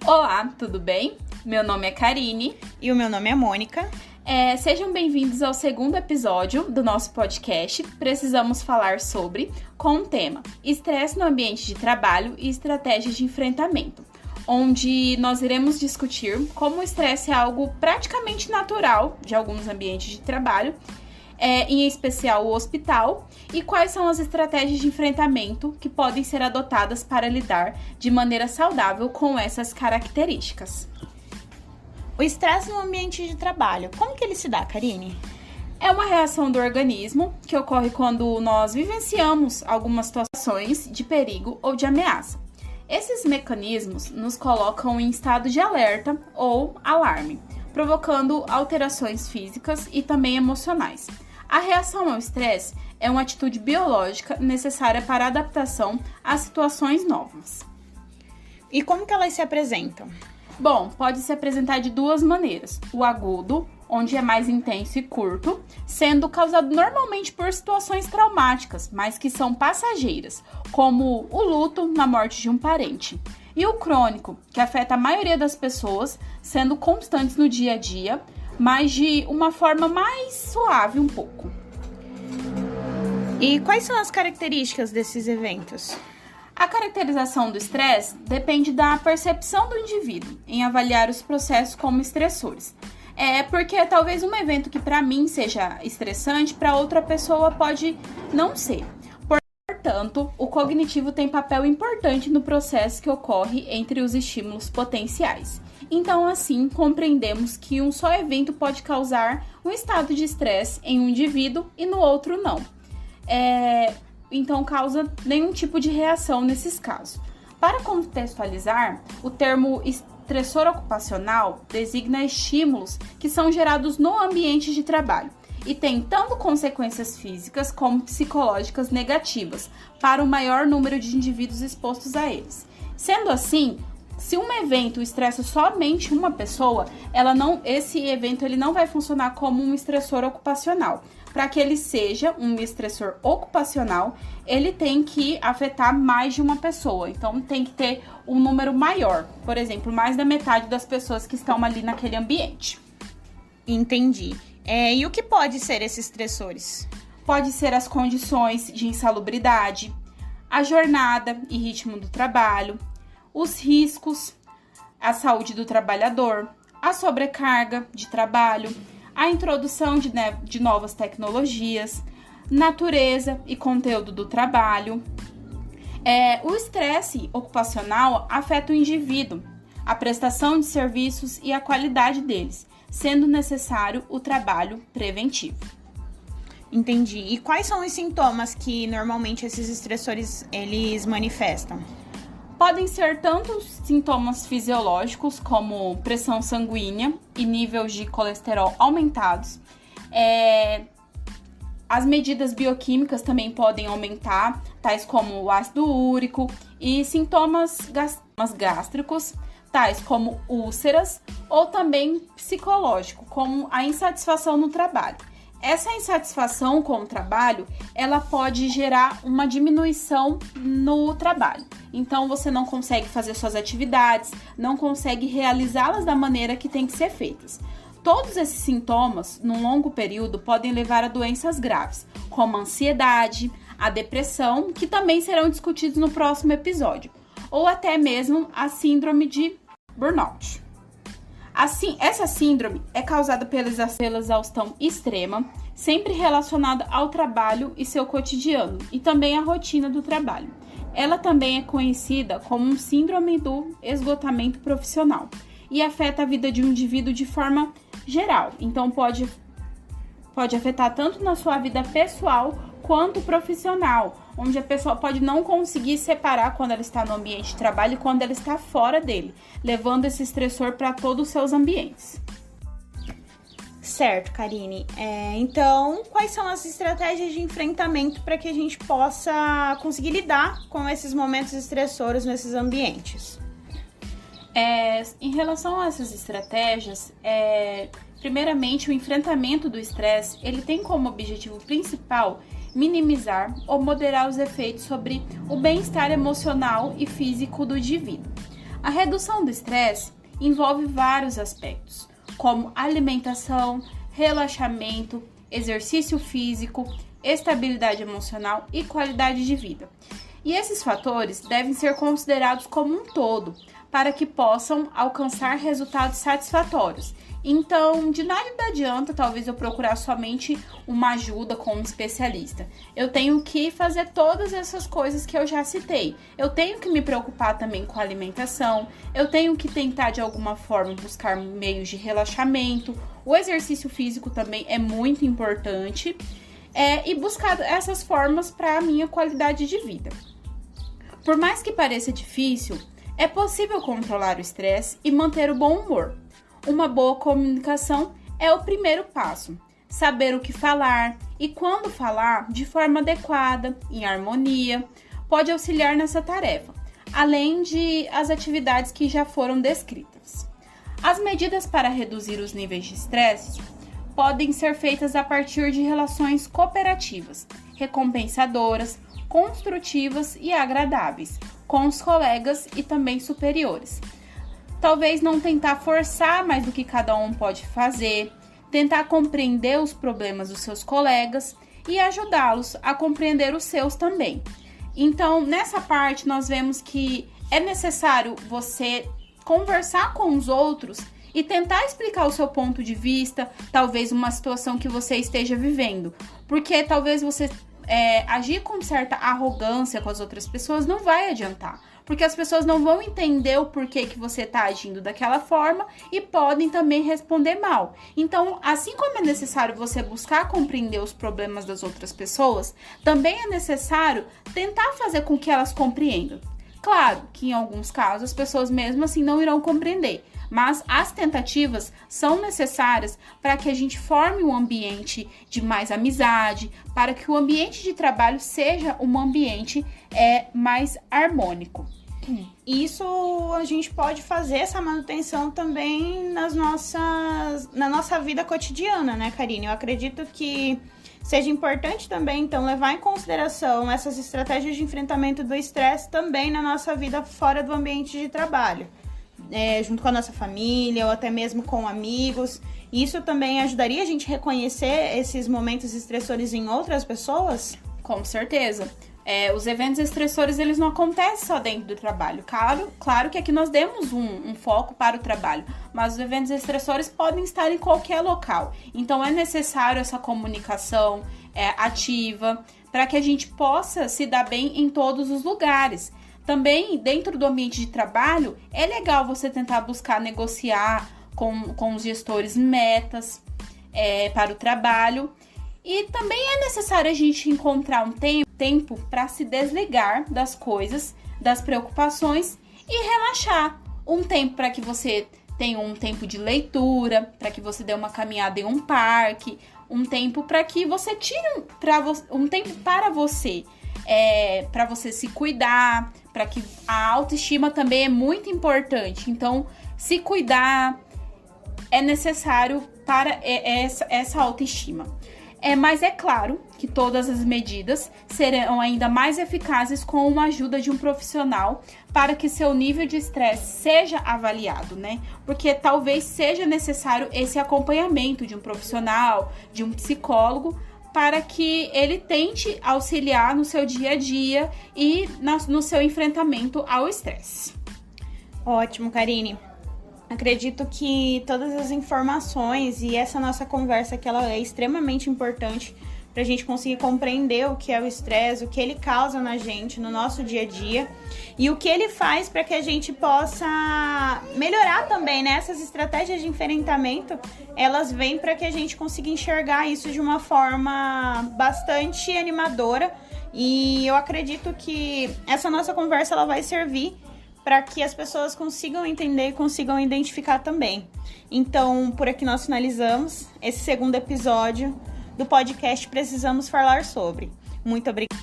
Olá, tudo bem? Meu nome é Karine. E o meu nome é Mônica. Sejam bem-vindos ao segundo episódio do nosso podcast. Precisamos falar sobre, com o tema Estresse no ambiente de trabalho e estratégias de enfrentamento, onde nós iremos discutir como o estresse é algo praticamente natural de alguns ambientes de trabalho, em especial o hospital, e quais são as estratégias de enfrentamento que podem ser adotadas para lidar de maneira saudável com essas características. O estresse no ambiente de trabalho, como que ele se dá, Karine? É uma reação do organismo que ocorre quando nós vivenciamos algumas situações de perigo ou de ameaça. Esses mecanismos nos colocam em estado de alerta ou alarme, provocando alterações físicas e também emocionais. A reação ao estresse é uma atitude biológica necessária para a adaptação a situações novas. E como que elas se apresentam? Bom, pode se apresentar de duas maneiras. O agudo, onde é mais intenso e curto, sendo causado normalmente por situações traumáticas, mas que são passageiras, como o luto na morte de um parente. E o crônico, que afeta a maioria das pessoas, sendo constantes no dia a dia, mas de uma forma mais suave um pouco. E quais são as características desses eventos? A caracterização do estresse depende da percepção do indivíduo em avaliar os processos como estressores. Porque talvez um evento que para mim seja estressante, para outra pessoa pode não ser. Portanto, o cognitivo tem papel importante no processo que ocorre entre os estímulos potenciais. Então, assim, compreendemos que um só evento pode causar um estado de estresse em um indivíduo e no outro não. Então causa nenhum tipo de reação nesses casos. Para contextualizar, o termo estressor ocupacional designa estímulos que são gerados no ambiente de trabalho e tem tanto consequências físicas como psicológicas negativas para o maior número de indivíduos expostos a eles. Sendo assim, se um evento estressa somente uma pessoa, esse evento ele não vai funcionar como um estressor ocupacional. Para que ele seja um estressor ocupacional, ele tem que afetar mais de uma pessoa. Então, tem que ter um número maior. Por exemplo, mais da metade das pessoas que estão ali naquele ambiente. Entendi. E o que pode ser esses estressores? Pode ser as condições de insalubridade, a jornada e ritmo do trabalho, os riscos, a saúde do trabalhador, a sobrecarga de trabalho, a introdução de novas tecnologias, natureza e conteúdo do trabalho. O estresse ocupacional afeta o indivíduo, a prestação de serviços e a qualidade deles, sendo necessário o trabalho preventivo. Entendi. E quais são os sintomas que normalmente esses estressores eles manifestam? Podem ser tanto sintomas fisiológicos, como pressão sanguínea e níveis de colesterol aumentados. As medidas bioquímicas também podem aumentar, tais como o ácido úrico, e sintomas gástricos, tais como úlceras, ou também psicológico, como a insatisfação no trabalho. Essa insatisfação com o trabalho, ela pode gerar uma diminuição no trabalho. Então, você não consegue fazer suas atividades, não consegue realizá-las da maneira que tem que ser feitas. Todos esses sintomas, num longo período, podem levar a doenças graves, como a ansiedade, a depressão, que também serão discutidos no próximo episódio, ou até mesmo a síndrome de burnout. Assim, essa síndrome é causada pela exaustão extrema, sempre relacionada ao trabalho e seu cotidiano, e também à rotina do trabalho. Ela também é conhecida como síndrome do esgotamento profissional e afeta a vida de um indivíduo de forma geral. Então, pode afetar tanto na sua vida pessoal quanto profissional, onde a pessoa pode não conseguir separar quando ela está no ambiente de trabalho e quando ela está fora dele, levando esse estressor para todos os seus ambientes. Certo, Karine. Então, quais são as estratégias de enfrentamento para que a gente possa conseguir lidar com esses momentos estressores nesses ambientes? Em relação a essas estratégias, primeiramente, o enfrentamento do estresse, ele tem como objetivo principal minimizar ou moderar os efeitos sobre o bem-estar emocional e físico do indivíduo. A redução do estresse envolve vários aspectos, como alimentação, relaxamento, exercício físico, estabilidade emocional e qualidade de vida. E esses fatores devem ser considerados como um todo, para que possam alcançar resultados satisfatórios. Então, de nada adianta talvez eu procurar somente uma ajuda com um especialista. Eu tenho que fazer todas essas coisas que eu já citei. Eu tenho que me preocupar também com a alimentação, eu tenho que tentar de alguma forma buscar meios de relaxamento, o exercício físico também é muito importante, e buscar essas formas para a minha qualidade de vida. Por mais que pareça difícil, é possível controlar o estresse e manter o bom humor. Uma boa comunicação é o primeiro passo. Saber o que falar e quando falar de forma adequada, em harmonia, pode auxiliar nessa tarefa, além de as atividades que já foram descritas. As medidas para reduzir os níveis de estresse podem ser feitas a partir de relações cooperativas, recompensadoras, construtivas e agradáveis, com os colegas e também superiores. Talvez não tentar forçar mais do que cada um pode fazer, tentar compreender os problemas dos seus colegas e ajudá-los a compreender os seus também. Então, nessa parte, nós vemos que é necessário você conversar com os outros e tentar explicar o seu ponto de vista, talvez uma situação que você esteja vivendo, porque talvez você agir com certa arrogância com as outras pessoas não vai adiantar, porque as pessoas não vão entender o porquê que você está agindo daquela forma e podem também responder mal. Então, assim como é necessário você buscar compreender os problemas das outras pessoas, também é necessário tentar fazer com que elas compreendam. Claro que em alguns casos as pessoas mesmo assim não irão compreender, mas as tentativas são necessárias para que a gente forme um ambiente de mais amizade, para que o ambiente de trabalho seja um ambiente mais harmônico. Isso a gente pode fazer essa manutenção também na nossa vida cotidiana, né, Karine? Eu acredito que seja importante também, então, levar em consideração essas estratégias de enfrentamento do estresse também na nossa vida fora do ambiente de trabalho. Junto com a nossa família ou até mesmo com amigos. Isso também ajudaria a gente a reconhecer esses momentos estressores em outras pessoas? Com certeza. Os eventos estressores, eles não acontecem só dentro do trabalho. Claro que aqui nós demos um foco para o trabalho, mas os eventos estressores podem estar em qualquer local. Então, é necessário essa comunicação ativa para que a gente possa se dar bem em todos os lugares. Também, dentro do ambiente de trabalho, é legal você tentar buscar negociar com os gestores metas para o trabalho. E também é necessário a gente encontrar um tempo para se desligar das coisas, das preocupações e relaxar. Um tempo para que você tenha um tempo de leitura, para que você dê uma caminhada em um parque, um tempo para que você tire um tempo para você. Para você se cuidar, para que a autoestima também é muito importante. Então, se cuidar é necessário para essa autoestima. Mas é claro que todas as medidas serão ainda mais eficazes com a ajuda de um profissional para que seu nível de estresse seja avaliado, né? Porque talvez seja necessário esse acompanhamento de um profissional, de um psicólogo, para que ele tente auxiliar no seu dia a dia e no seu enfrentamento ao estresse. Ótimo, Karine. Acredito que todas as informações e essa nossa conversa que ela é extremamente importante para a gente conseguir compreender o que é o estresse, o que ele causa na gente, no nosso dia a dia e o que ele faz para que a gente possa melhorar também, né? Essas estratégias de enfrentamento, elas vêm para que a gente consiga enxergar isso de uma forma bastante animadora e eu acredito que essa nossa conversa ela vai servir para que as pessoas consigam entender e consigam identificar também. Então, por aqui nós finalizamos esse segundo episódio do podcast Precisamos Falar Sobre. Muito obrigada.